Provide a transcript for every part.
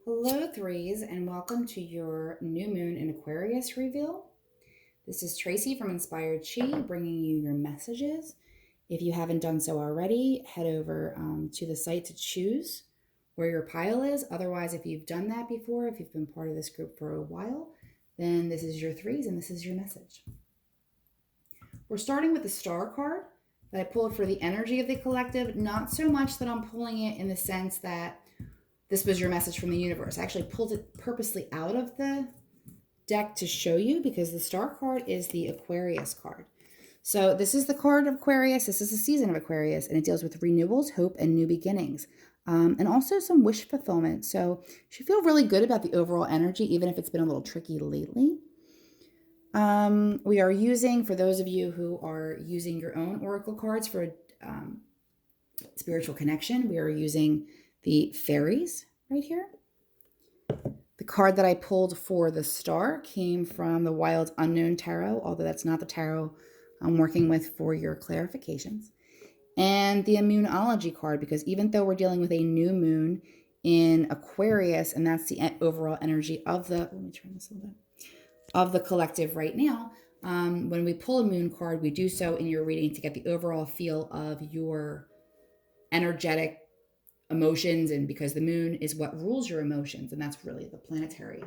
Hello, threes, and welcome to your new moon in Aquarius reveal. This is Tracy from Inspired Chi bringing you your messages. If you haven't done so already, head over to the site to choose where your pile is. Otherwise, if you've done that before, if you've been part of this group for a while, then this is your threes and this is your message. We're starting with the star card that I pulled for the energy of the collective. Not so much that I'm pulling it in the sense that this was your message from the universe. I actually pulled it purposely out of the deck to show you because the star card is the Aquarius card. So this is the card of Aquarius. This is the season of Aquarius, and it deals with renewals, hope, and new beginnings, and also some wish fulfillment. So you should feel really good about the overall energy, even if it's been a little tricky lately. We are using, for those of you who are using your own oracle cards for spiritual connection, we are using the fairies right here. The card that I pulled for the star came from the Wild Unknown Tarot, although that's not the tarot I'm working with for your clarifications. And the Immunology card, because even though we're dealing with a new moon in Aquarius, and that's the overall energy of the, let me turn this a little bit, of the collective right now, when we pull a moon card, we do so in your reading to get the overall feel of your energetic emotions, and because the moon is what rules your emotions, and that's really the planetary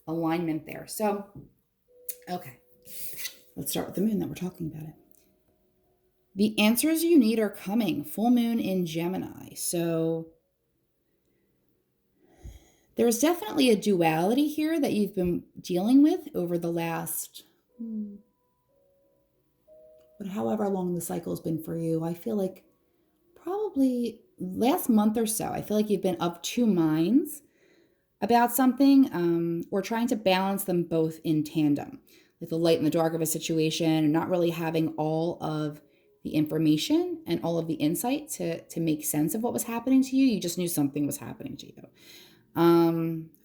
alignment there. So, okay, let's start with the moon that we're talking about it. The answers you need are coming. Full moon in Gemini. So there's definitely a duality here that you've been dealing with over the last, but however long the cycle has been for you. I feel like probably last month or so, I feel like you've been of two minds about something, or trying to balance them both in tandem, like the light and the dark of a situation, and not really having all of the information and all of the insight to make sense of what was happening to you. You just knew something was happening to you.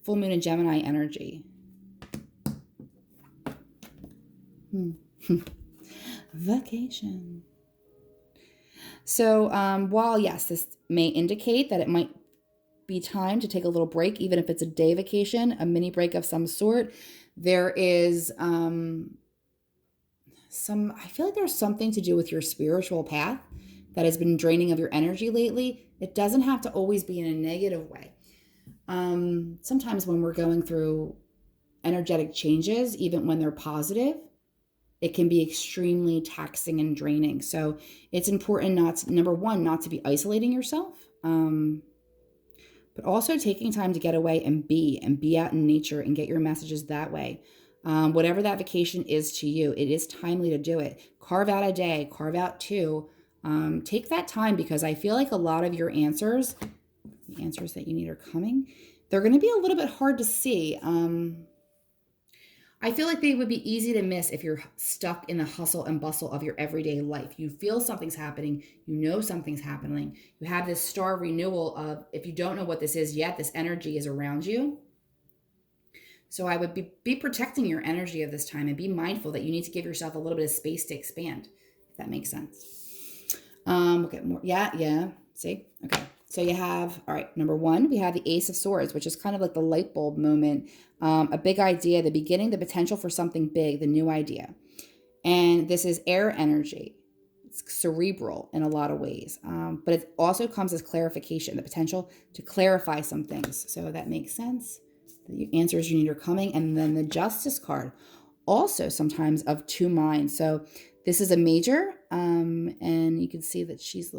Full moon in Gemini energy. Vacation. So while, yes, this may indicate that it might be time to take a little break, even if it's a day vacation, a mini break of some sort, there is I feel like there's something to do with your spiritual path that has been draining of your energy lately. It doesn't have to always be in a negative way. Sometimes when we're going through energetic changes, even when they're positive, it can be extremely taxing and draining. So it's important number one, not to be isolating yourself, but also taking time to get away and be out in nature and get your messages that way. Whatever that vacation is to you, it is timely to do it. Carve out a day, carve out two. Take that time, because I feel like a lot of your answers, the answers that you need are coming. They're going to be a little bit hard to see. I feel like they would be easy to miss if you're stuck in the hustle and bustle of your everyday life. You feel something's happening. You know something's happening. You have this star renewal of, if you don't know what this is yet, this energy is around you. So I would be protecting your energy of this time, and be mindful that you need to give yourself a little bit of space to expand, if that makes sense. We'll get more. Yeah. See? Okay. So you have, all right, number one, we have the Ace of Swords, which is kind of like the light bulb moment, a big idea, the beginning, the potential for something big, the new idea. And this is air energy. It's cerebral in a lot of ways, but it also comes as clarification, the potential to clarify some things. So that makes sense. The answers you need are coming. And then the Justice card, also sometimes of two minds. So this is a major, and you can see that she's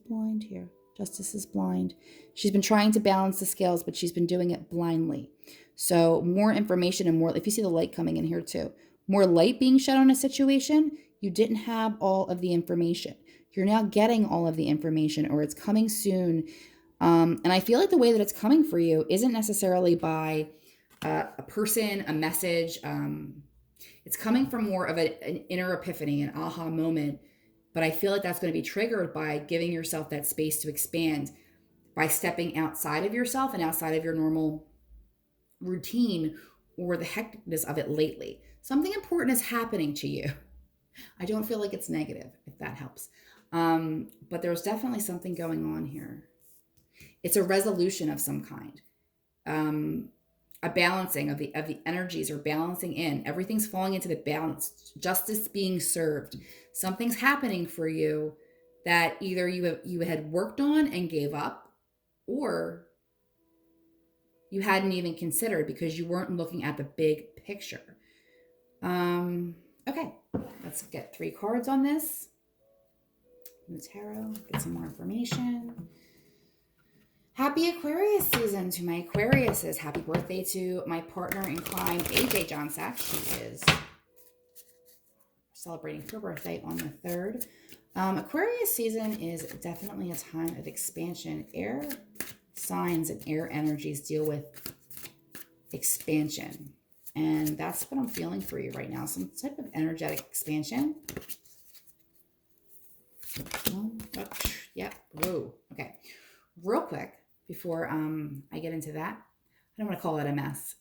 blind here. Justice is blind. She's been trying to balance the scales, but she's been doing it blindly. So more information and more, if you see the light coming in here too, more light being shed on a situation, you didn't have all of the information. You're now getting all of the information, or it's coming soon. And I feel like the way that it's coming for you isn't necessarily by a person, a message. It's coming from more of an inner epiphany, an aha moment. But I feel like that's going to be triggered by giving yourself that space to expand, by stepping outside of yourself and outside of your normal routine or the hecticness of it lately. Something important is happening to you. I don't feel like it's negative, if that helps. But there's definitely something going on here. It's a resolution of some kind. a balancing of the energies, or balancing in. Everything's falling into the balance. Justice being served. Something's happening for you that either you had worked on and gave up, or you hadn't even considered because you weren't looking at the big picture. Okay, let's get 3 cards on this. The tarot, get some more information. Happy Aquarius season to my Aquariuses. Happy birthday to my partner in crime, AJ John Sachs. She is celebrating her birthday on the 3rd. Aquarius season is definitely a time of expansion. Air signs and air energies deal with expansion. And that's what I'm feeling for you right now. Some type of energetic expansion. Yep. Whoa. Okay. Real quick, before I get into that, I don't want to call it a mess.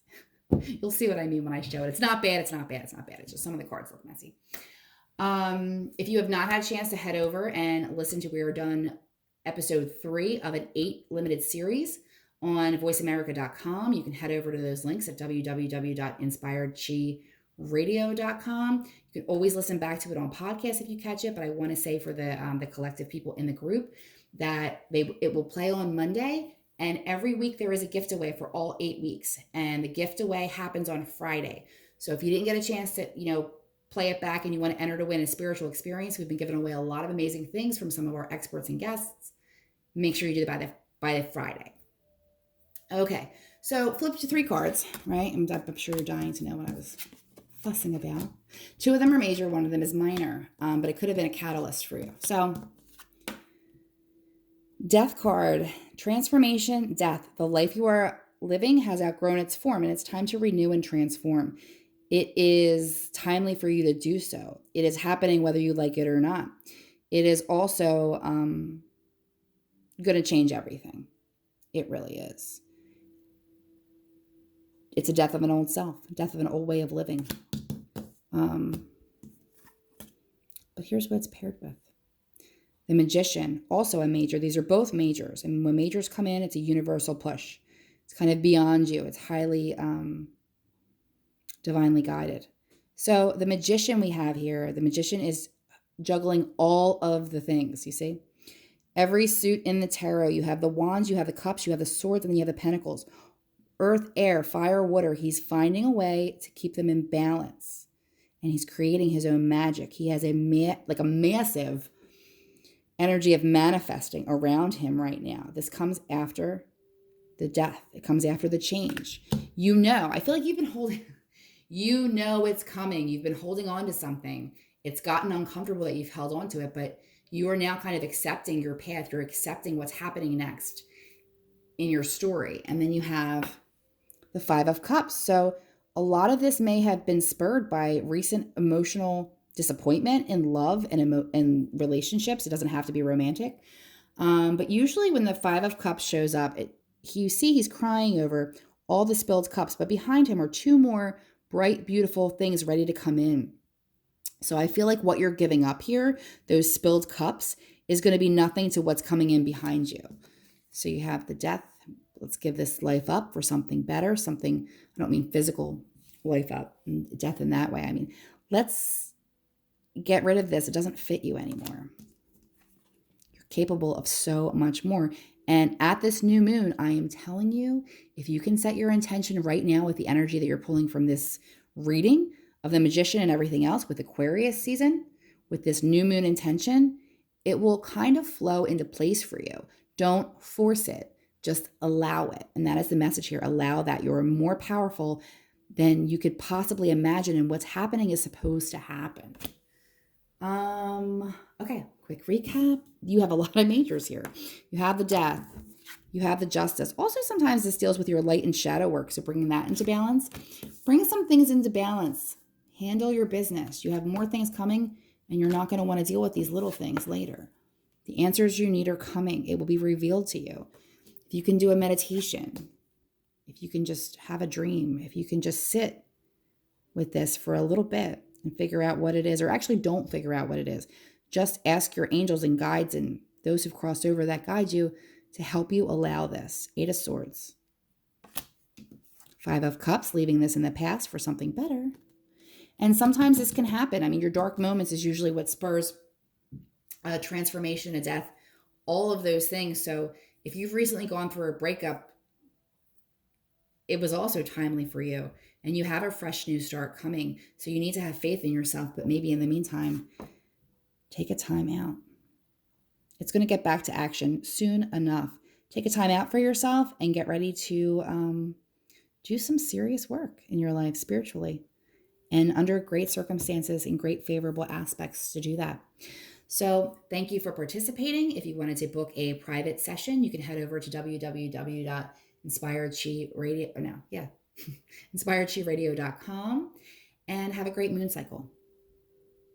You'll see what I mean when I show it. It's not bad. It's not bad. It's not bad. It's just some of the cards look messy. If you have not had a chance to head over and listen to We Are Done episode 3 of an 8 limited series on voiceamerica.com, you can head over to those links at www.inspiredchiradio.com. You can always listen back to it on podcast if you catch it, but I want to say for the collective people in the group that it will play on Monday, and every week there is a gift away for all 8 weeks, and the gift away happens on Friday. So if you didn't get a chance to, play it back and you want to enter to win a spiritual experience, we've been giving away a lot of amazing things from some of our experts and guests. Make sure you do it by Friday. Okay, so flip to 3 cards, right? I'm sure you're dying to know what I was fussing about. 2 of them are major, 1 of them is minor, but it could have been a catalyst for you. So, Death card, transformation, death. The life you are living has outgrown its form, and it's time to renew and transform. It is timely for you to do so. It is happening whether you like it or not. It is also going to change everything. It really is. It's a death of an old self, death of an old way of living. But here's what it's paired with. The Magician, also a major. These are both majors. And when majors come in, it's a universal push. It's kind of beyond you. It's highly divinely guided. So the Magician we have here, the Magician is juggling all of the things, you see? Every suit in the tarot, you have the wands, you have the cups, you have the swords, and then you have the pentacles. Earth, air, fire, water. He's finding a way to keep them in balance. And he's creating his own magic. He has a massive energy of manifesting around him right now. This comes after the death. It comes after the change. I feel like you've been holding, it's coming. You've been holding on to something. It's gotten uncomfortable that you've held on to it, but you are now kind of accepting your path. You're accepting what's happening next in your story. And then you have the 5 of Cups. So a lot of this may have been spurred by recent emotional disappointment in love and in relationships. It doesn't have to be romantic. But usually when the 5 of Cups shows up, you see he's crying over all the spilled cups, but behind him are 2 more bright, beautiful things ready to come in. So I feel like what you're giving up here, those spilled cups, is going to be nothing to what's coming in behind you. So you have the death. Let's give this life up for something better, something, I don't mean physical life up, death in that way. I mean, let's get rid of this. It doesn't fit you anymore. You're capable of so much more. And at this new moon, I am telling you, if you can set your intention right now with the energy that you're pulling from this reading of the Magician and everything else with Aquarius season, with this new moon intention, it will kind of flow into place for you. Don't force it. Just allow it. And that is the message here. Allow that. You're more powerful than you could possibly imagine, and what's happening is supposed to happen. Okay, quick recap. You have a lot of majors here. You have the death. You have the justice. Also, sometimes this deals with your light and shadow work, so bringing that into balance. Bring some things into balance. Handle your business. You have more things coming, and you're not going to want to deal with these little things later. The answers you need are coming. It will be revealed to you. If you can do a meditation, if you can just have a dream, if you can just sit with this for a little bit and figure out what it is, or actually don't figure out what it is. Just ask your angels and guides and those who've crossed over that guide you to help you allow this. 8 of Swords. Five of Cups, leaving this in the past for something better. And sometimes this can happen. I mean, your dark moments is usually what spurs a transformation, a death, all of those things. So if you've recently gone through a breakup, it was also timely for you, and you have a fresh new start coming. So you need to have faith in yourself, but maybe in the meantime, take a time out. It's going to get back to action soon enough. Take a time out for yourself and get ready to do some serious work in your life spiritually, and under great circumstances and great favorable aspects to do that. So thank you for participating. If you wanted to book a private session, you can head over to inspiredchiradio.com and have a great moon cycle.